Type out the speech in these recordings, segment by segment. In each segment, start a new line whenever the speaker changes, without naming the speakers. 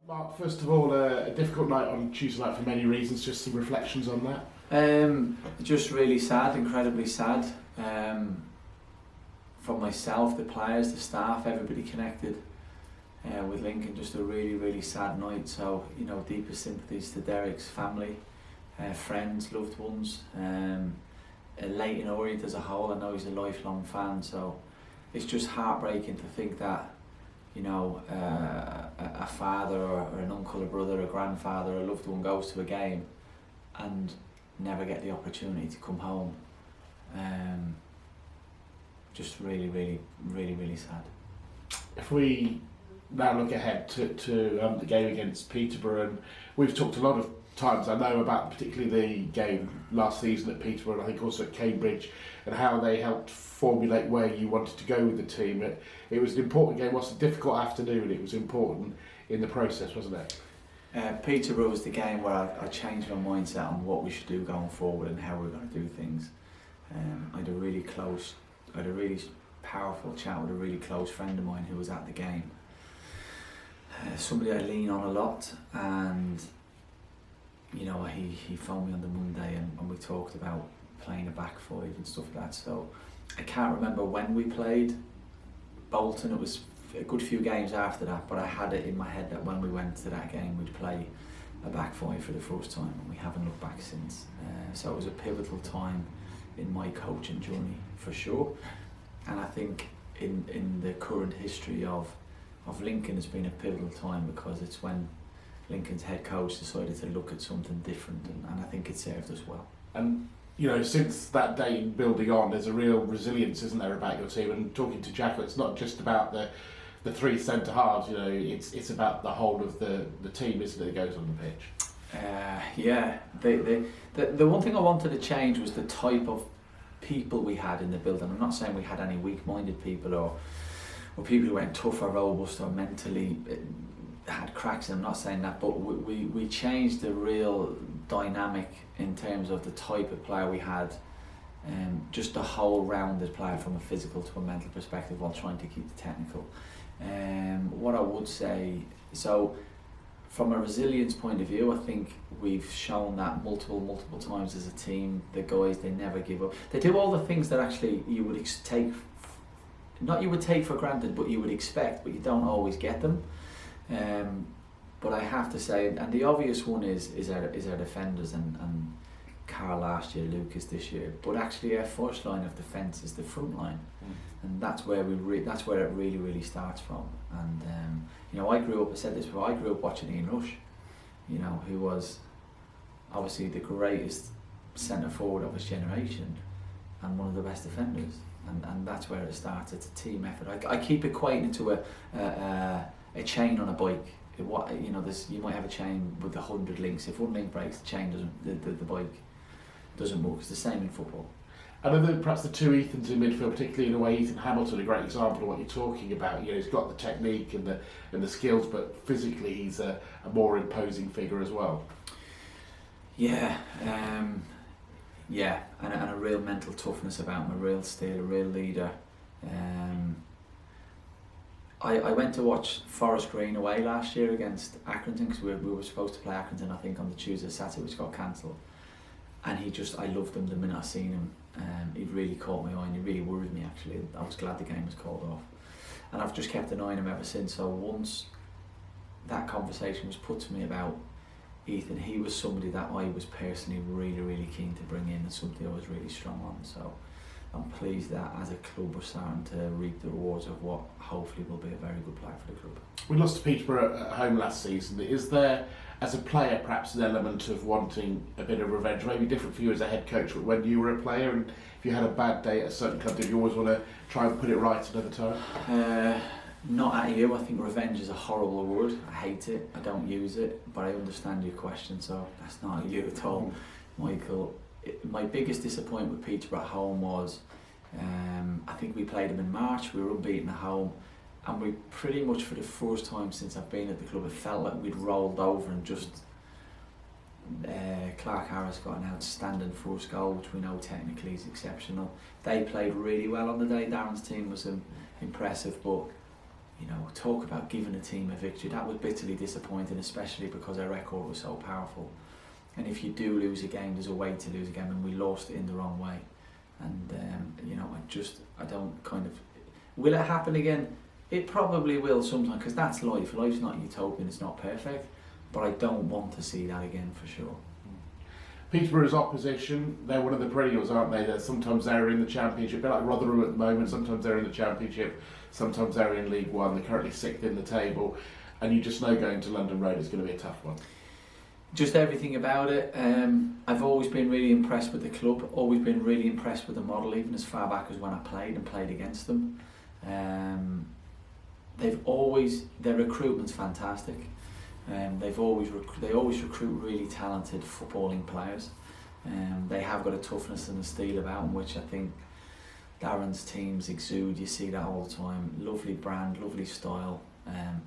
Mark, first of all, a difficult night on Tuesday night for many reasons. Just some reflections on that.
Just really sad, incredibly sad. From myself, the players, the staff, everybody connected with Lincoln. Just a really, really sad night. So, you know, deepest sympathies to Derek's family, friends, loved ones. Leighton Orient as a whole, I know he's a lifelong fan. So, it's just heartbreaking to think that, you know, a father or an uncle, a brother, a grandfather, a loved one goes to a game and never get the opportunity to come home. Just really, really, really, really sad.
If we now look ahead to the game against Peterborough, and we've talked a lot of times, I know, about particularly the game last season at Peterborough, and I think also at Cambridge, and how they helped formulate where you wanted to go with the team. It was an important game. It was a difficult afternoon. It was important in the process, wasn't it?
Peterborough was the game where I changed my mindset on what we should do going forward and how we we're going to do things. I had a really powerful chat with a really close friend of mine who was at the game. Somebody I lean on a lot, and you know, he phoned me on the Monday and we talked about playing a back five and stuff like that. So I can't remember when we played Bolton. It was a good few games after that, but I had it in my head that when we went to that game we'd play a back five for the first time, and we haven't looked back since. So it was a pivotal time in my coaching journey for sure, and I think in the current history of Lincoln has been a pivotal time, because it's when Lincoln's head coach decided to look at something different, and I think it served us well.
And you know, since that day building on, there's a real resilience, isn't there, about your team? And talking to Jack, it's not just about the three centre halves. You know, it's about the whole of the team, isn't it, that goes on the pitch?
Yeah. The one thing I wanted to change was the type of people we had in the building. I'm not saying we had any weak-minded people or people who went tough or robust or mentally had cracks. I'm not saying that, but we changed the real dynamic in terms of the type of player we had, just a whole rounded player from a physical to a mental perspective, while trying to keep the technical. What I would say, so from a resilience point of view, I think we've shown that multiple times as a team. The guys, they never give up. They do all the things that actually you would take for granted, but you would expect, but you don't always get them. But I have to say, and the obvious one is our defenders, and Carl last year, Lucas this year. But actually, our first line of defence is the front line, and that's where that's where it really starts from. And you know, I grew up. I said this before. I grew up watching Ian Rush, you know, who was obviously the greatest centre forward of his generation, and one of the best defenders. And that's where it starts. It's a team effort. I keep equating it to a chain on a bike. You know, you might have a chain with 100 links. If one link breaks, the chain doesn't. The bike doesn't work. It's the same in football.
And I think perhaps the two Ethans in midfield, particularly in a way, Ethan Hamilton, a great example of what you're talking about. You know, he's got the technique and the skills, but physically he's a more imposing figure as well.
Yeah, and a real mental toughness about him, a real steel, a real leader. I went to watch Forest Green away last year against Accrington, because we were supposed to play Accrington, I think, on the Tuesday, Saturday, which got cancelled. And I loved him the minute I seen him. He really caught my eye, and he really worried me, actually. I was glad the game was called off. And I've just kept an eye on him ever since. So once that conversation was put to me about Ethan, he was somebody that I was personally really keen to bring in, and something I was really strong on. So I'm pleased that as a club we're starting to reap the rewards of what hopefully will be a very good player for the club.
We lost to Peterborough at home last season. Is there, as a player, perhaps an element of wanting a bit of revenge? Maybe different for you as a head coach, but when you were a player, and if you had a bad day at a certain club, did you always want to try and put it right another time?
Not at you. I think revenge is a horrible word. I hate it. I don't use it, but I understand your question, so that's not at you at all, Michael. My biggest disappointment with Peterborough at home was, I think we played them in March. We were unbeaten at home, and we pretty much, for the first time since I've been at the club, it felt like we'd rolled over, and just Clark Harris got an outstanding first goal, which we know technically is exceptional. They played really well on the day. Darren's team was impressive, but talk about giving a team a victory. That was bitterly disappointing, especially because our record was so powerful. And if you do lose a game, there's a way to lose a game, and we lost it in the wrong way. And I don't kind of. Will it happen again? It probably will sometime, because that's life. Life's not utopian, it's not perfect, but I don't want to see that again for sure.
Peterborough's opposition, they're one of the perennials, aren't they? Sometimes they're in the Championship, a bit like Rotherham at the moment, sometimes they're in the Championship, sometimes they're in League One, they're currently 6th in the table, and you just know going to London Road is going to be a tough one.
Just everything about it. I've always been really impressed with the club, always been really impressed with the model, even as far back as when I played against them. Their recruitment's fantastic. They always recruit really talented footballing players. They have got a toughness and a steel about them, which I think Darren's teams exude. You see that all the time. Lovely brand, lovely style,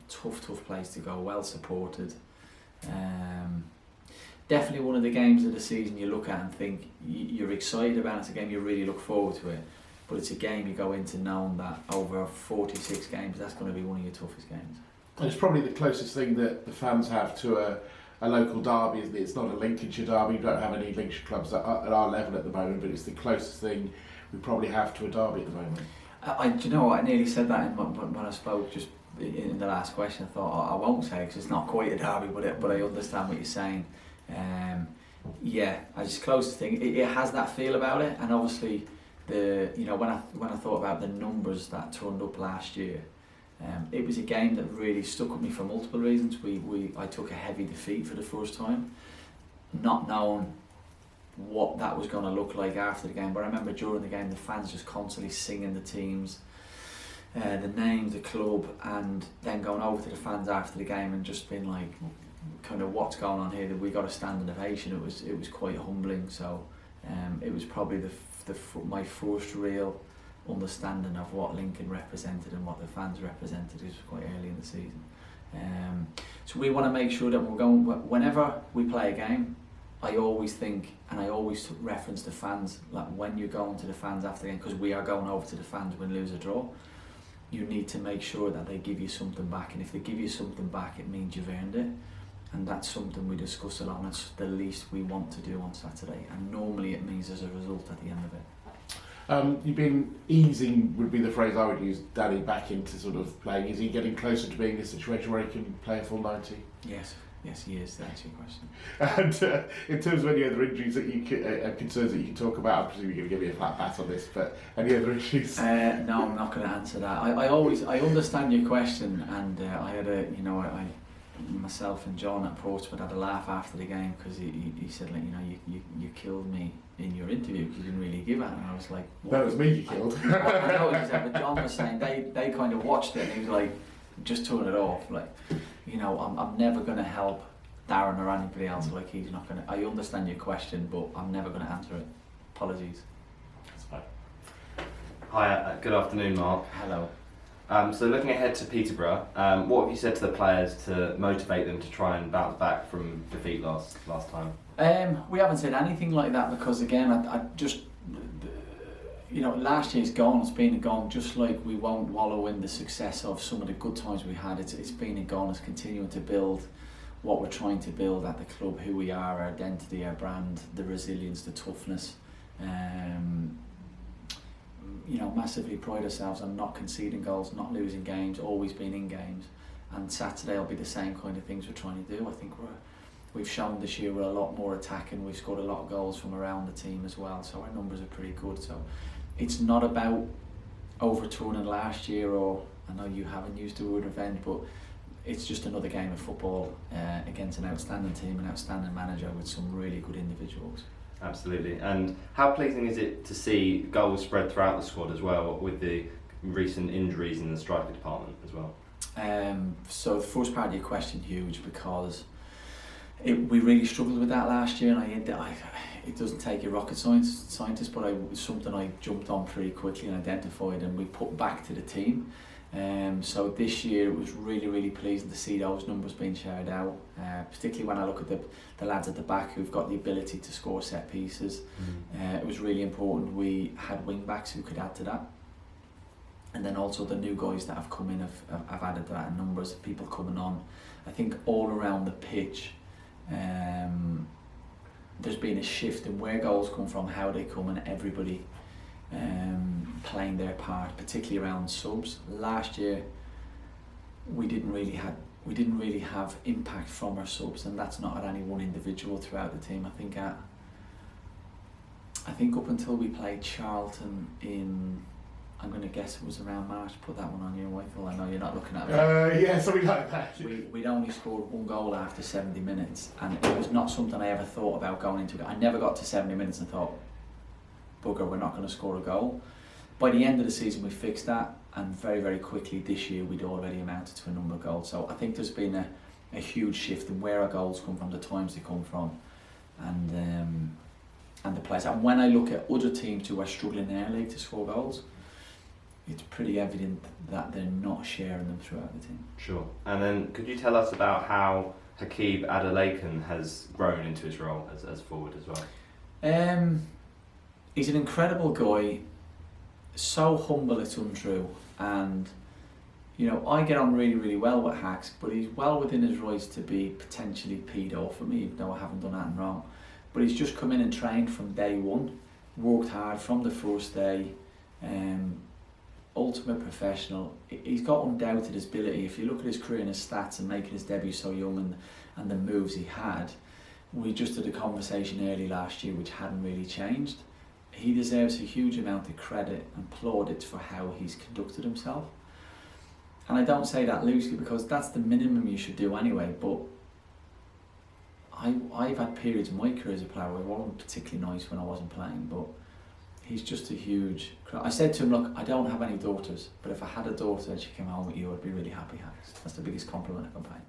tough place to go, well supported. Definitely one of the games of the season you look at and think you're excited about. It's a game you really look forward to it, but it's a game you go into knowing that over 46 games that's going to be one of your toughest games.
And it's probably the closest thing that the fans have to a local derby, isn't it? It's not a Lincolnshire derby. We don't have any Lincolnshire clubs at our level at the moment, but it's the closest thing we probably have to a derby at the moment.
Do you know what? I nearly said that when I spoke just in the last question. I thought I won't say because it's not quite a derby, but I understand what you're saying. It's the closest thing. It has that feel about it, and obviously when I thought about the numbers that turned up last year. It was a game that really stuck with me for multiple reasons. I took a heavy defeat for the first time, not knowing what that was going to look like after the game. But I remember during the game, the fans just constantly singing the teams, the name, the club, and then going over to the fans after the game and just being like, kind of, what's going on here? That we got a standing ovation. It was quite humbling. So it was probably my first real understanding of what Lincoln represented and what the fans represented. It was quite early in the season. So we want to make sure that we're going, whenever we play a game, I always think, and I always reference the fans, like when you're going to the fans after the game, because we are going over to the fans win, lose or draw, you need to make sure that they give you something back, and if they give you something back, it means you've earned it. And that's something we discuss a lot, and that's the least we want to do on Saturday, and normally it means there's a result at the end of it.
You've been easing, would be the phrase I would use, Danny back into sort of playing. Is he getting closer to being in a situation where he can play a full 90?
Yes, he is, to answer your question.
And in terms of any other injuries that you concerns that you can talk about, I'm presuming you're going to give me a flat pat on this, but any other issues?
No, I'm not going to answer that. I understand your question, and I had myself and John at Portsmouth had a laugh after the game because he said, like, you killed me in your interview because you didn't really give it, and I was like, what?
That was me you killed.
I know he said, but John was saying they kind of watched it and he was like, just turn it off. Like, I'm never going to help Darren or anybody else. Like, he's not going to. I understand your question, but I'm never going to answer it. Apologies.
That's fine.
Hi, good afternoon, Mark.
Hello.
So looking ahead to Peterborough, what have you said to the players to motivate them to try and bounce back from defeat last time?
We haven't said anything like that because, again, I just, last year's gone. It's been and gone. Just like we won't wallow in the success of some of the good times we had. It's been and gone. It's continuing to build what we're trying to build at the club, who we are, our identity, our brand, the resilience, the toughness. Massively pride ourselves on not conceding goals, not losing games, always being in games. And Saturday will be the same kind of things we're trying to do. I think we've shown this year we're a lot more attacking. We've scored a lot of goals from around the team as well, so our numbers are pretty good. So it's not about overturning last year, or I know you haven't used the word revenge, but it's just another game of football against an outstanding team, an outstanding manager with some really good individuals.
Absolutely. And how pleasing is it to see goals spread throughout the squad as well, with the recent injuries in the striker department as well?
So the first part of your question, huge, because we really struggled with that last year, and it doesn't take a rocket scientist, but it was something I jumped on pretty quickly and identified, and we put back to the team. So this year it was really, really pleasing to see those numbers being shared out, particularly when I look at the lads at the back who've got the ability to score set pieces. It was really important we had wing backs who could add to that. and then also the new guys that have come in have added to that, and numbers of people coming on. I think all around the pitch, there's been a shift in where goals come from, how they come, and everybody playing their part, particularly around subs. Last year, we didn't really have impact from our subs, and that's not at any one individual throughout the team. I think up until we played Charlton in, I'm going to guess it was around March. Put that one on you, Michael. I know you're not looking at me.
Yeah, something like that.
We'd only scored 1 goal after 70 minutes, and it was not something I ever thought about going into it. I never got to 70 minutes and thought, bugger, we're not going to score a goal. By the end of the season, we fixed that, and very, very quickly this year we'd already amounted to a number of goals. So I think there's been a huge shift in where our goals come from, the times they come from, and the players. And when I look at other teams who are struggling in our league to score goals, it's pretty evident that they're not sharing them throughout the team.
Sure. And then could you tell us about how Hakeeb Adelakan has grown into his role as forward as well?
He's an incredible guy, so humble it's untrue, and you know, I get on really, really well with Hacks, but he's well within his rights to be potentially peed off for me, even though I haven't done anything wrong. But he's just come in and trained from day one, worked hard from the first day, ultimate professional. He's got undoubted ability. If you look at his career and his stats and making his debut so young, and the moves he had, we just had a conversation early last year which hadn't really changed. He deserves a huge amount of credit and plaudits for how he's conducted himself. And I don't say that loosely, because that's the minimum you should do anyway, but I've had periods in my career as a player where it wasn't particularly nice when I wasn't playing, but he's just a huge... I said to him, look, I don't have any daughters, but if I had a daughter and she came home with you, I'd be really happy. That's the biggest compliment I can pay.